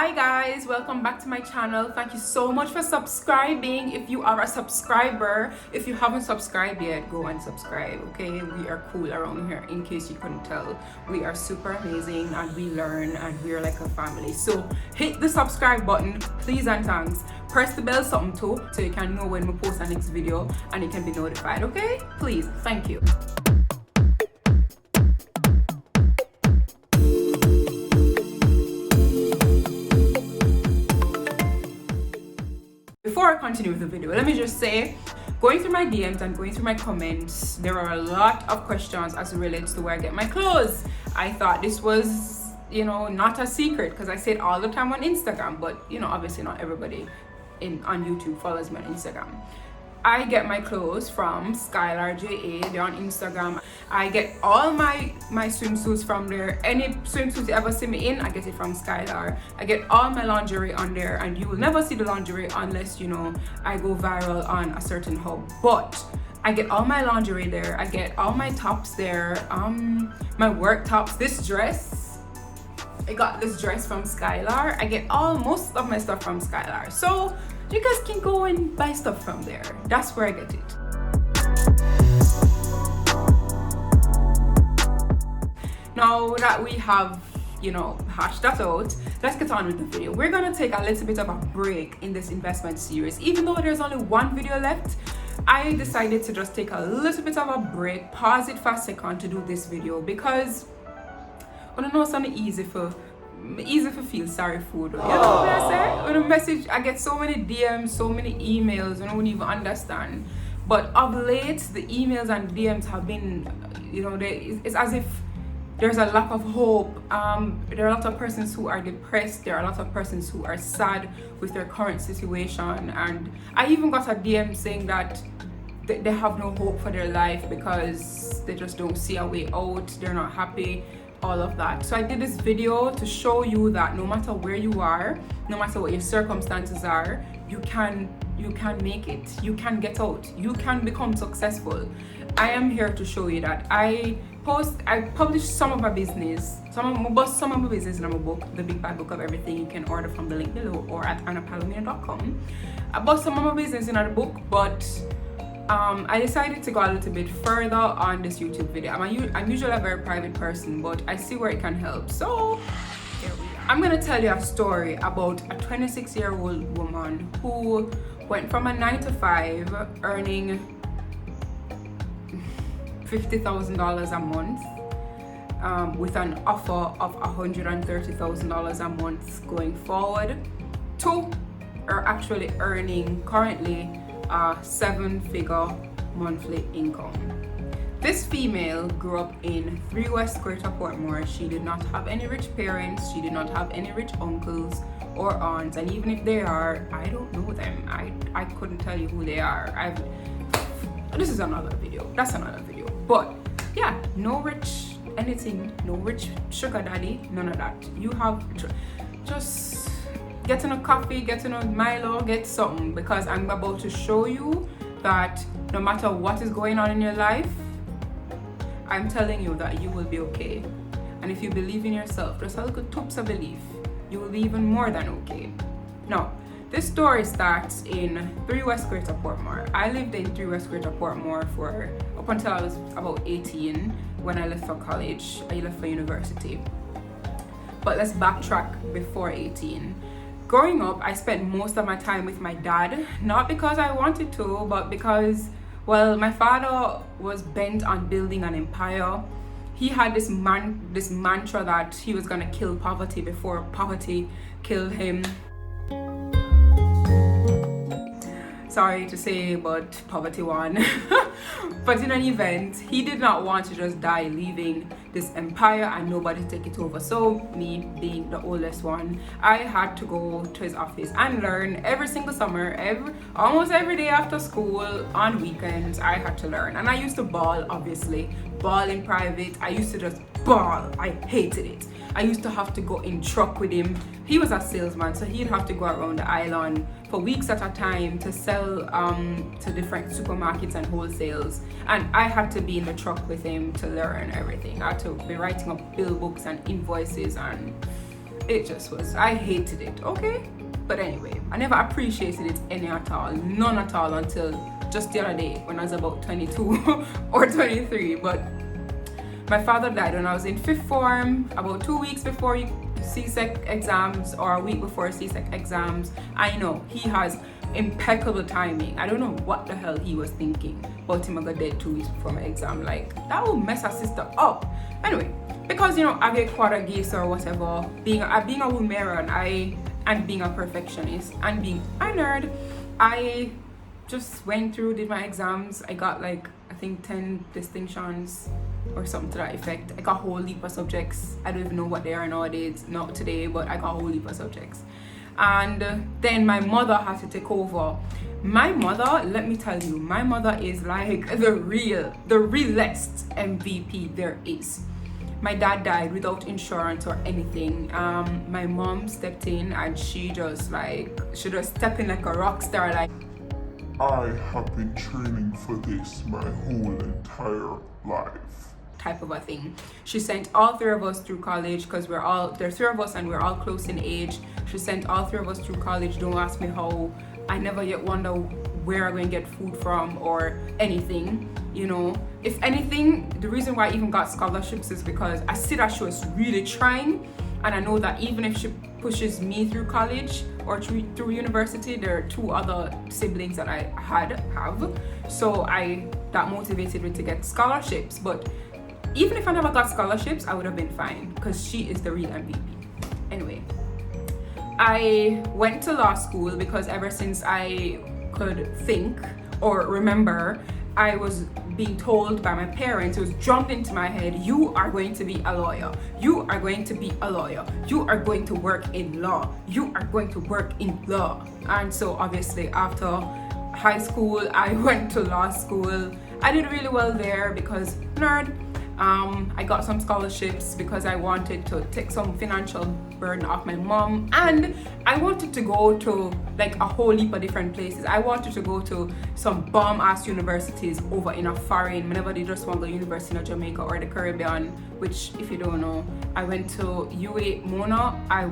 Hi guys, welcome back to my channel. Thank you so much for subscribing. If you are a subscriber, if you haven't subscribed yet, go and subscribe. Okay, we are cool around here, in case you couldn't tell. We are super amazing and we learn and we're like a family. So hit the subscribe button, please and thanks. Press the bell something too, so you can know when we post our next video and you can be notified. Okay, please, thank you. Before I continue with the video, let me just say, going through my DMs and going through my comments, there are a lot of questions as it relates to where I get my clothes. I thought this was, not a secret because I say it all the time on Instagram, but obviously not everybody on YouTube follows me on Instagram. I get my clothes from Skylar JA. They're on Instagram. I get all my swimsuits from there. Any swimsuits you ever see me in, I get it from Skylar. I get all my lingerie on there, and you will never see the lingerie unless I go viral on a certain hub. But I get all my lingerie there. I get all my tops there. My work tops. This dress, I got this dress from Skylar. I get most of my stuff from Skylar. So you guys can go and buy stuff from there. That's where I get it. Now that we have, hashed that out, let's get on with the video. We're gonna take a little bit of a break in this investment series. Even though there's only one video left, I decided to just take a little bit of a break, pause it for a second to do this video because I don't know, it's not easy for feel sorry food. You know what I say? When a message, I get so many DMs, so many emails, and I don't even understand. But of late, the emails and DMs have been, it's as if there's a lack of hope. There are a lot of persons who are depressed. There are a lot of persons who are sad with their current situation. And I even got a DM saying that they have no hope for their life because they just don't see a way out. They're not happy. All of that. So I did this video to show you that no matter where you are, no matter what your circumstances are, you can make it. You can get out. You can become successful. I am here to show you that. I publish some of my business, some of my business in my book, The Big Bad Book of Everything. You can order from the link below or at annapalomino.com. I bought some of my business in the book, but I decided to go a little bit further on this YouTube video. I'm usually a very private person, but I see where it can help. So here we are. I'm gonna tell you a story about a 26-year-old woman who went from a 9-to-5 earning $50,000 a month with an offer of $130,000 a month going forward to her actually earning currently a 7-figure monthly income. This female grew up in 3 West Greater Portmore. She did not have any rich parents. She did not have any rich uncles or aunts, and even if they are, I don't know them. I couldn't tell you who they are. This is another video. That's another video. But yeah, no rich anything, no rich sugar daddy, none of that. You have just getting a coffee, getting a Milo, get something, because I'm about to show you that no matter what is going on in your life, I'm telling you that you will be okay. And if you believe in yourself, just a little tips of belief, you will be even more than okay. Now, this story starts in 3 West Greater Portmore. I lived in 3 West Greater Portmore up until I was about 18 when I left for college. I left for university. But let's backtrack before 18. Growing up, I spent most of my time with my dad, not because I wanted to, but because, my father was bent on building an empire. He had this mantra that he was gonna kill poverty before poverty killed him. Sorry to say, but poverty won. But in an event, he did not want to just die leaving this empire and nobody take it over. So me being the oldest one, I had to go to his office and learn every single summer, almost every day after school, on weekends. I had to learn, and I used to bawl, obviously, bawl in private. I used to just bawl. I hated it. I used to have to go in truck with him. He was a salesman, so he'd have to go around the island for weeks at a time to sell to different supermarkets and wholesales, and I had to be in the truck with him to learn everything. I had to be writing up bill books and invoices, and it just was, I hated it, okay? But anyway, I never appreciated it any at all, none at all, until just the other day when I was about 22 or 23. But my father died when I was in 5th form, about 2 weeks before CSEC exams, or a week before CSEC exams. I know he has impeccable timing. I don't know what the hell he was thinking about him got dead 2 weeks before my exam. Like, that will mess our sister up. Anyway, because I get quarter geese or whatever, being a Womeran, and being a perfectionist and being a nerd, I just went through, did my exams. I got like, I think 10 distinctions or something to that effect. I got a whole heap of subjects. I don't even know what they are nowadays, not today, but I got a whole heap of subjects. And then my mother had to take over. My mother, let me tell you, my mother is like the realest MVP there is. My dad died without insurance or anything. My mom stepped in, and she just stepped in like a rock star. Like, I have been training for this my whole entire life. Type of a thing. She sent all 3 of us through college, because there's 3 of us and we're all close in age. She sent all 3 of us through college. Don't ask me how. I never yet wonder where I'm going to get food from or anything. If anything, the reason why I even got scholarships is because I see that she was really trying, and I know that even if she pushes me through college or through university, there are 2 other siblings that I have, so that motivated me to get scholarships. But even if I never got scholarships, I would have been fine, because she is the real MVP. Anyway, I went to law school because ever since I could think or remember, I was being told by my parents, it was drummed into my head, you are going to be a lawyer, you are going to be a lawyer, you are going to work in law, you are going to work in law. And so obviously after high school, I went to law school. I did really well there because nerd. I got some scholarships because I wanted to take some financial burden off my mom, and I wanted to go to like a whole heap of different places. I wanted to go to some bomb ass universities over in a foreign. Whenever they just want to go to university in Jamaica or the Caribbean, which if you don't know, I went to UA Mona, I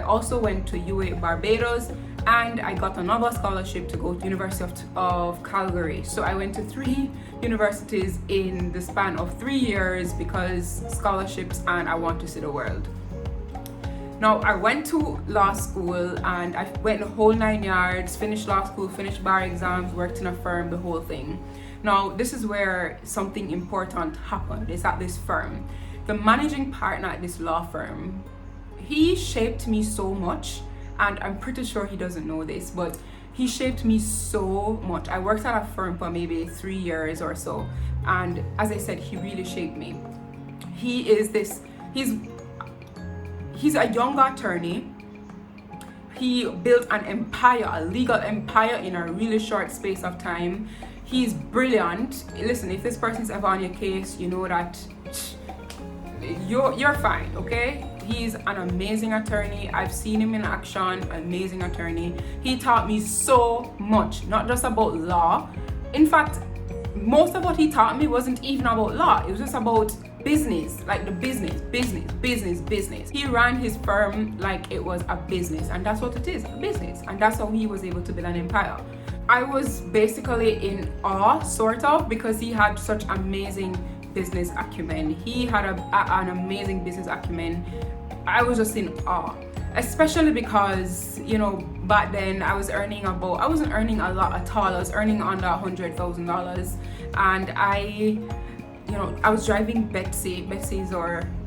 also went to UA Barbados, and I got another scholarship to go to University of Calgary. So I went to 3 universities in the span of 3 years because scholarships, and I want to see the world. Now, I went to law school and I went the whole 9 yards, finished law school, finished bar exams, worked in a firm, the whole thing. Now, this is where something important happened. It's at this firm. The managing partner at this law firm, he shaped me so much, and I'm pretty sure he doesn't know this, but he shaped me so much. I worked at a firm for maybe 3 years or so, and as I said, he really shaped me. He's a young attorney. He built an empire, a legal empire, in a really short space of time. He's brilliant. Listen, if this person's ever on your case, you know that you're fine, okay? He's an amazing attorney. I've seen him in action, amazing attorney. He taught me so much, not just about law. In fact, most of what he taught me wasn't even about law. It was just about business, like the business. He ran his firm like it was a business, and that's what it is, a business. And that's how he was able to build an empire. I was basically in awe, sort of, because he had such amazing business acumen. He had an amazing business acumen. I was just in awe, especially because, back then I wasn't earning a lot at all. I was earning under $100,000, and I was driving Betsy's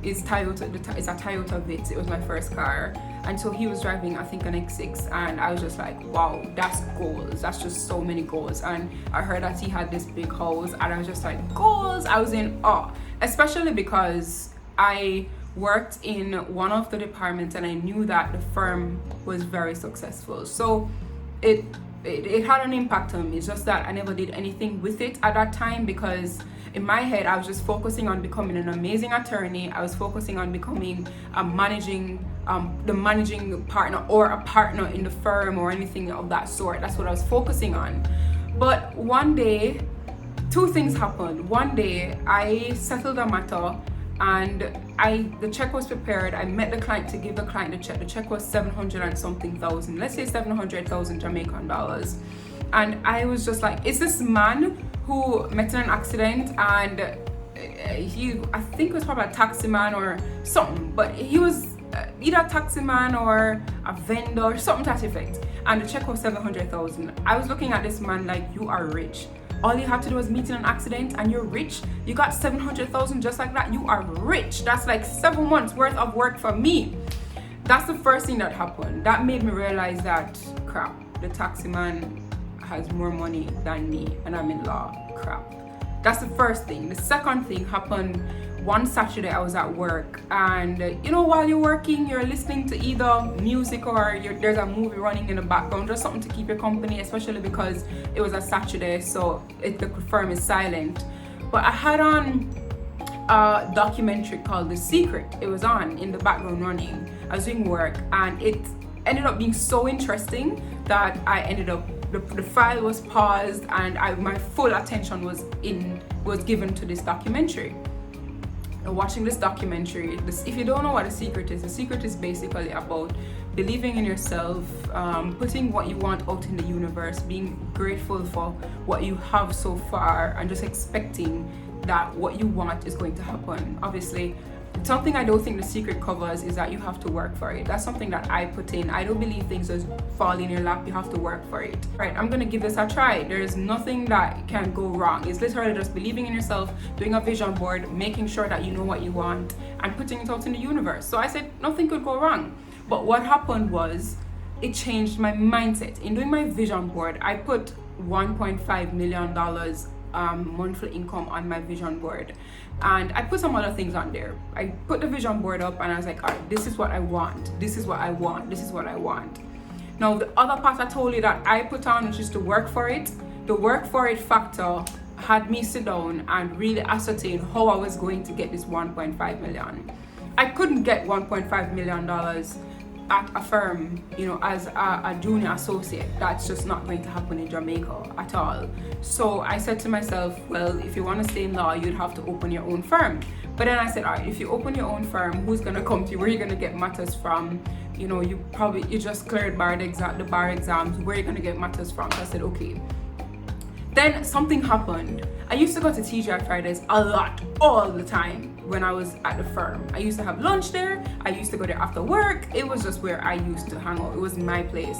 is a Toyota Vitz. It was my first car, and so he was driving, I think, an X6, and I was just like, wow, that's goals. That's just so many goals. And I heard that he had this big house, and I was just like, goals. I was in awe, especially because I worked in one of the departments, and I knew that the firm was very successful. So it had an impact on me. It's just that I never did anything with it at that time, because in my head I was just focusing on becoming an amazing attorney. I was focusing on becoming the managing partner, or a partner in the firm, or anything of that sort. That's what I was focusing on. But one day, 2 things happened. One day I settled a matter and the check was prepared. I met the client to give the client the check. The check was 700 and something thousand, let's say 700,000 Jamaican dollars. And I was just like, it's this man who met in an accident, and I think it was probably a taxi man or something, but he was either a taxi man or a vendor or something to that effect, and the check was 700,000. I was looking at this man like, you are rich. All you have to do is meet in an accident and you're rich. You got 700,000 just like that. You are rich. That's like 7 months worth of work for me. That's the first thing that happened. That made me realize that, crap, the taxi man has more money than me and I'm in law. Crap. That's the first thing. The second thing happened one Saturday. I was at work, and while you're working, you're listening to either music or there's a movie running in the background, just something to keep your company, especially because it was a Saturday, so the firm is silent. But I had on a documentary called The Secret. It was on in the background running. I was doing work, and it ended up being so interesting that I ended up, the file was paused, and my full attention was given to this documentary. Watching this documentary, if you don't know what The Secret is basically about believing in yourself, putting what you want out in the universe, being grateful for what you have so far, and just expecting that what you want is going to happen. Obviously, something I don't think The Secret covers is that you have to work for it. That's something that I put in. I don't believe things just fall in your lap. You have to work for it. Right, I'm gonna give this a try. There's nothing that can go wrong. It's literally just believing in yourself, doing a vision board, making sure that you know what you want, and putting it out in the universe. So I said nothing could go wrong. But what happened was, it changed my mindset. In doing my vision board, I put $1.5 million monthly income on my vision board, and I put some other things on there. I put the vision board up, and I was like, all right, this is what I want, this is what I want, this is what I want. Now the other part I told you that I put on, which is to work for it, the work for it factor had me sit down and really ascertain how I was going to get this 1.5 million. I couldn't get $1.5 million at a firm, as a junior associate. That's just not going to happen in Jamaica at all. So I said to myself, well, if you want to stay in law, you'd have to open your own firm. But then I said, all right, if you open your own firm, who's going to come to you? Where are you going to get matters from? You just cleared the bar exams. Where are you going to get matters from? So I said, okay. Then something happened. I used to go to TGI Fridays a lot, all the time when I was at the firm. I used to have lunch there. I used to go there after work. It was just where I used to hang out. It was my place.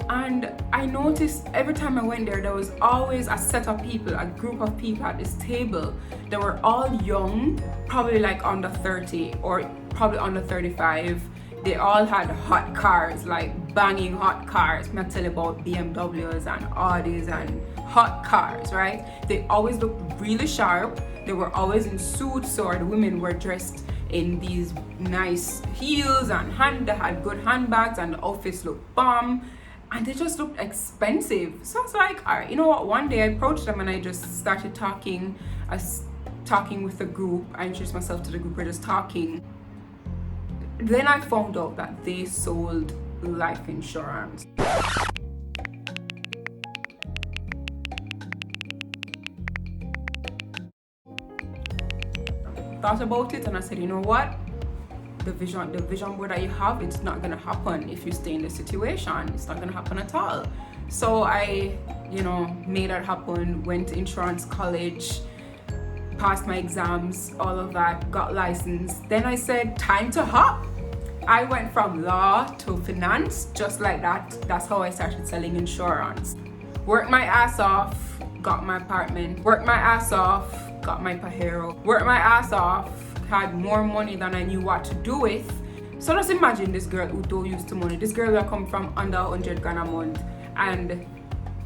And I noticed every time I went there was always a set of people, a group of people at this table. They were all young, probably like under 30 or probably under 35. They all had hot cars, like banging hot cars. I tell you about BMWs and Audis and hot cars, right? They always looked really sharp. They were always in suits, or the women were dressed in these nice heels, and they had good handbags, and the outfits looked bomb, and they just looked expensive. So I was like, all right, you know what? One day I approached them and I just started talking. I was talking with the group. I introduced myself to the group. We're just talking. Then I found out that they sold life insurance. Thought about it, and I said, you know what? The vision board that you have, it's not gonna happen if you stay in this situation. It's not gonna happen at all. So I, made that happen. Went to insurance college, passed my exams, all of that, got licensed. Then I said, time to hop. I went from law to finance, just like that. That's how I started selling insurance. Worked my ass off, got my apartment. Worked my ass off, got my pajero. Worked my ass off, had more money than I knew what to do with. So just imagine this girl who don't use the money. This girl will come from under 100 grand a month, and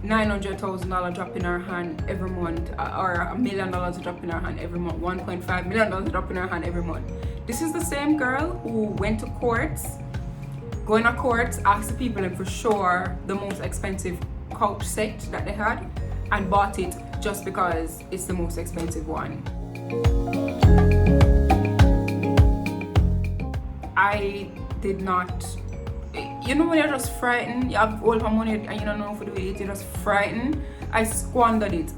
$900,000 drop in her hand every month, or $1 million drop in her hand every month, $1.5 million drop in her hand every month. This is the same girl who went to courts, going to courts, asked the people and for sure the most expensive couch set that they had, and bought it just because it's the most expensive one. I did not, when you're just frightened, you have all her money and you don't know what to do with it, you're just frightened. I squandered it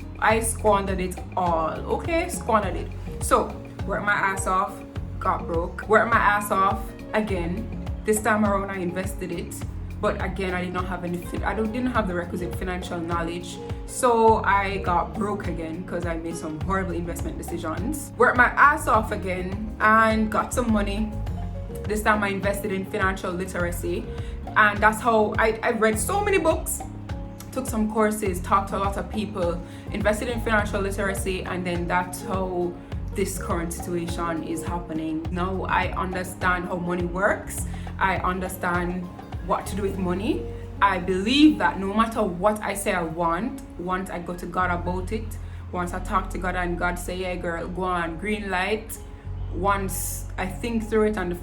all, okay? Squandered it. So worked my ass off, got broke, worked my ass off again. This time around I invested it, but again I did not have didn't have the requisite financial knowledge, so I got broke again because I made some horrible investment decisions. Worked my ass off again and got some money. This time I invested in financial literacy, and that's how I read so many books, took some courses, talked to a lot of people, invested in financial literacy, and then that's how this current situation is happening. Now I understand how money works. I understand what to do with money. I believe that no matter what I say I want, once I go to God about it, once I talk to God and God say, yeah girl, go on, green light, once I think through it and the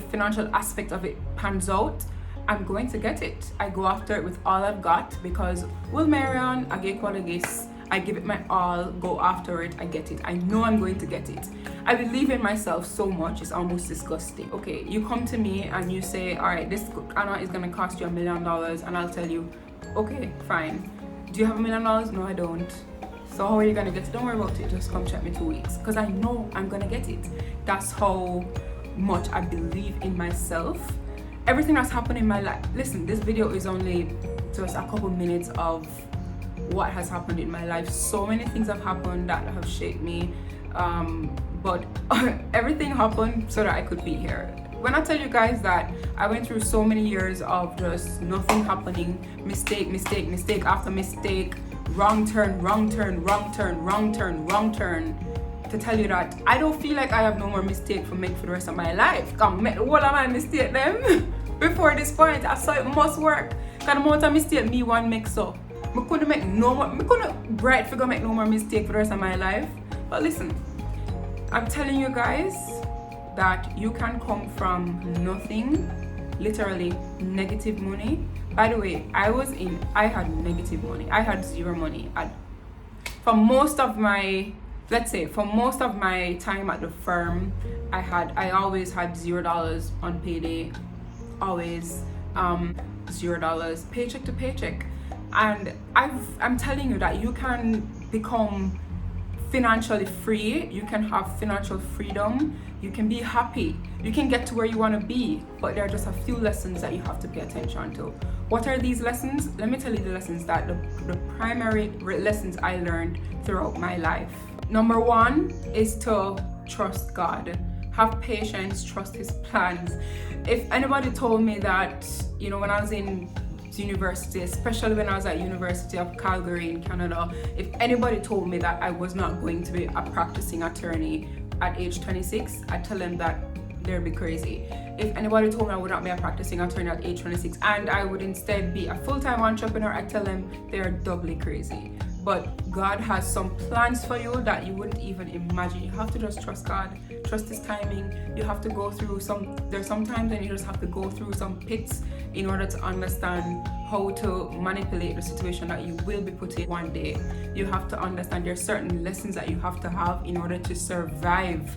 financial aspect of it pans out, I'm going to get it. I go after it with all I've got because, well, Marion, I get what I guess. I give it my all, go after it, I get it. I know I'm going to get it. I believe in myself so much, it's almost disgusting. Okay, you come to me and you say, all right, this Anna is gonna cost you $1 million, and I'll tell you, okay, fine. Do you have $1 million? No, I don't. So how are you gonna get it? Don't worry about it, just come check me 2 weeks. Because I know I'm gonna get it. That's how much I believe in myself. Everything that's happened in my life. Listen, this video is only just a couple minutes of what has happened in my life. So many things have happened that have shaped me, but everything happened so that I could be here. When I tell you guys that I went through so many years of just nothing happening, mistake after mistake, wrong turn, to tell you that I don't feel like I have no more mistake to make for the rest of my life. Come make all of my mistake them before this point. I saw it must work. Cause the amount of mistake me one makes up. I couldn't make no more. I couldn't bright figure make no more mistake for the rest of my life. But listen, I'm telling you guys that you can come from nothing, literally negative money. By the way, I had negative money. I had zero money. For most of my time at the firm, I always had $0 on payday, always $0, paycheck to paycheck. And I'm telling you that you can become financially free, you can have financial freedom, you can be happy, you can get to where you want to be, but there are just a few lessons that you have to pay attention to. What are these lessons? Let me tell you the lessons that the primary lessons I learned throughout my life. Number one is to trust God. Have patience, trust his plans. If anybody told me that, when I was in university, especially when I was at University of Calgary in Canada, if anybody told me that I was not going to be a practicing attorney at age 26, I'd tell them that they'd be crazy. If anybody told me I would not be a practicing attorney at age 26 and I would instead be a full-time entrepreneur, I'd tell them they're doubly crazy. But God has some plans for you that you wouldn't even imagine. You have to just trust God, trust his timing. You have to go through there's some times when you just have to go through some pits in order to understand how to manipulate the situation that you will be put in one day. You have to understand there's certain lessons that you have to have in order to survive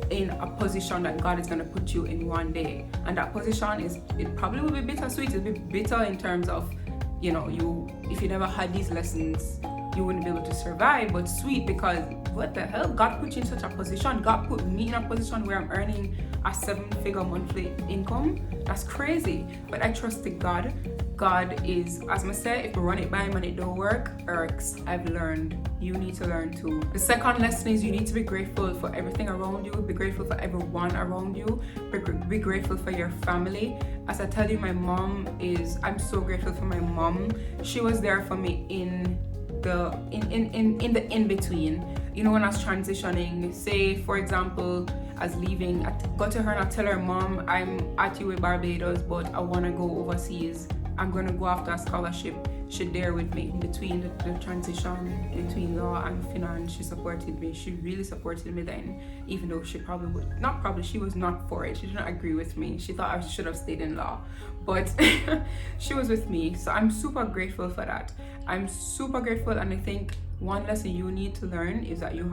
in a position that God is going to put you in one day. And that position it probably will be bittersweet. It'll be bitter in terms of, if you never had these lessons, you wouldn't be able to survive, but sweet because what the hell? God put you in such a position. God put me in a position where I'm earning a 7-figure monthly income. That's crazy. But I trusted God. God is, as I say, if we run it by him and it don't work, irks. I've learned. You need to learn too. The second lesson is you need to be grateful for everything around you. Be grateful for everyone around you. Be grateful for your family. As I tell you, I'm so grateful for my mom. She was there for me in the in-between. When I was transitioning, say for example, I was leaving, I go to her and I tell her, Mom, I'm at you with Barbados, but I want to go overseas. I'm going to go after a scholarship. She's there with me in between the transition between law and finance. She supported me. She really supported me then, even though she she was not for it. She did not agree with me. She thought I should have stayed in law, but she was with me. So I'm super grateful for that. I'm super grateful, and I think one lesson you need to learn is that you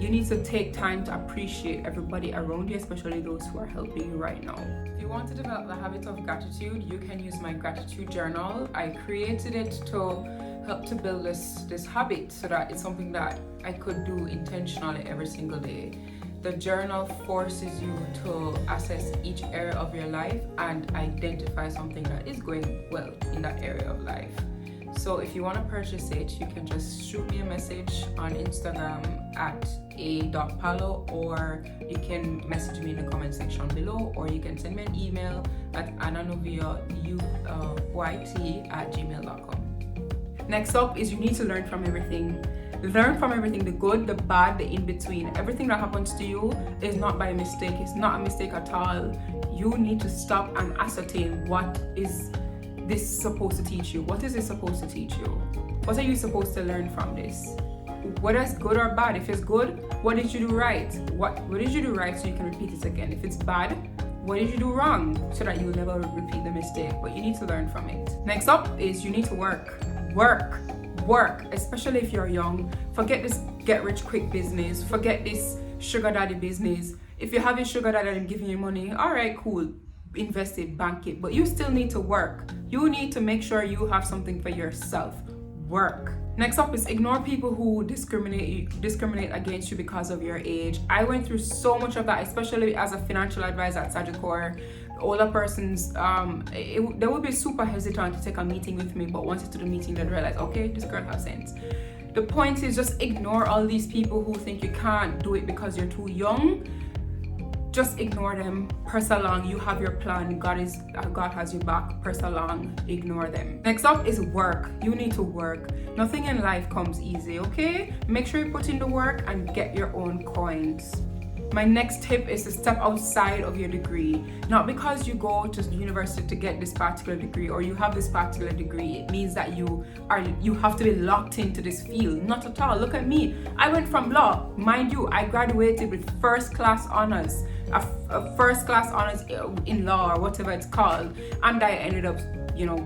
need to take time to appreciate everybody around you, especially those who are helping you right now. If you want to develop the habit of gratitude, you can use my gratitude journal. I created it to help to build this habit so that it's something that I could do intentionally every single day. The journal forces you to assess each area of your life and identify something that is going well in that area of life. So if you want to purchase it, you can just shoot me a message on Instagram at a.palo, or you can message me in the comment section below, or you can send me an email at annanovia@gmail.com. Next up is you need to learn from everything. Learn from everything, the good, the bad, the in-between. Everything that happens to you is not by mistake. It's not a mistake at all. You need to stop and ascertain, what is this supposed to teach you? What is it supposed to teach you? What are you supposed to learn from this? Whether it's good or bad. If it's good, what did you do right? What did you do right so you can repeat it again? If it's bad, what did you do wrong so that you will never repeat the mistake? But you need to learn from it. Next up is you need to work, especially if you're young. Forget this get rich quick business. Forget this sugar daddy business. If you have a sugar daddy and giving you money, all right, cool, invest it, bank it, but you still need to work. You need to make sure you have something for yourself. Work. Next up is ignore people who discriminate against you because of your age. I went through so much of that, especially as a financial advisor at Sagicor. Older persons, they would be super hesitant to take a meeting with me, but once it's to the meeting, they'd realize, okay, this girl has sense. The point is, just ignore all these people who think you can't do it because you're too young. Just ignore them. Press along. You have your plan. God has your back. Press along. Ignore them. Next up is work. You need to work. Nothing in life comes easy, okay? Make sure you put in the work and get your own coins. My next tip is to step outside of your degree. Not because you go to university to get this particular degree or you have this particular degree, it means that you have to be locked into this field. Not at all. Look at me. I went from law. Mind you, I graduated with first class honors, a first class honors in law or whatever it's called, and I ended up,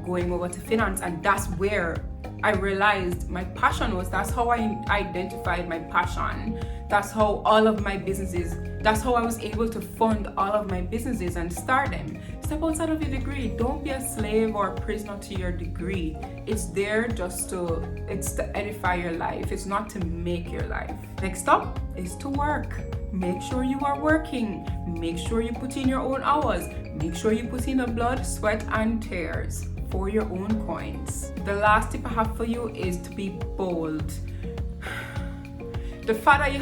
going over to finance, and that's where I realized my passion was. That's how I identified my passion. That's how all of my businesses, that's how I was able to fund all of my businesses and start them. Step outside of your degree. Don't be a slave or a prisoner to your degree. It's there to edify your life. It's not to make your life. Next up is to work. Make sure you are working. Make sure you put in your own hours. Make sure you put in the blood, sweat, and tears for your own coins. The last tip I have for you is to be bold. The fact that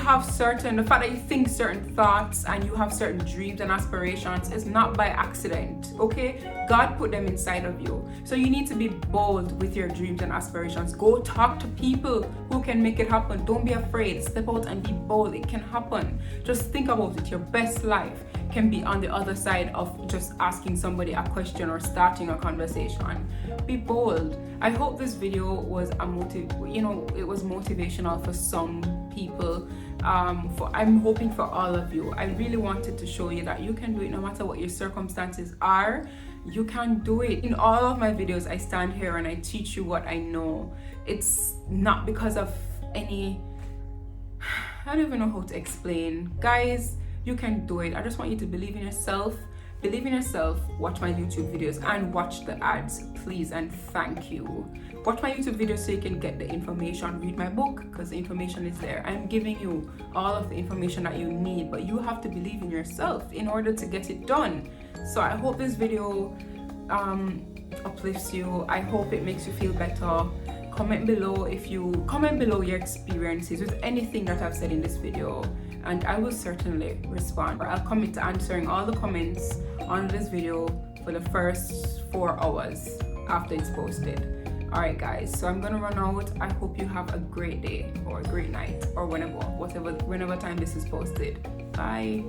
you think certain thoughts and you have certain dreams and aspirations is not by accident, okay? God put them inside of you. So you need to be bold with your dreams and aspirations. Go talk to people who can make it happen. Don't be afraid. Step out and be bold. It can happen. Just think about it. Your best life can be on the other side of just asking somebody a question or starting a conversation. Be bold. I hope this video was it was motivational for some people. I'm hoping for all of you. I really wanted to show you that you can do it no matter what your circumstances are. You can do it. In all of my videos, I stand here and I teach you what I know. It's not because of I don't even know how to explain. Guys, you can do it. I just want you to believe in yourself. Believe in yourself. Watch my YouTube videos and watch the ads, please, and thank you. Watch my YouTube videos so you can get the information. Read my book because the information is there. I'm giving you all of the information that you need, but you have to believe in yourself in order to get it done. So I hope this video uplifts you. I hope it makes you feel better. Comment below your experiences with anything that I've said in this video, and I will certainly respond. I'll commit to answering all the comments on this video for the first 4 hours after it's posted. Alright guys, so I'm gonna run out. I hope you have a great day or a great night or whenever time this is posted. Bye.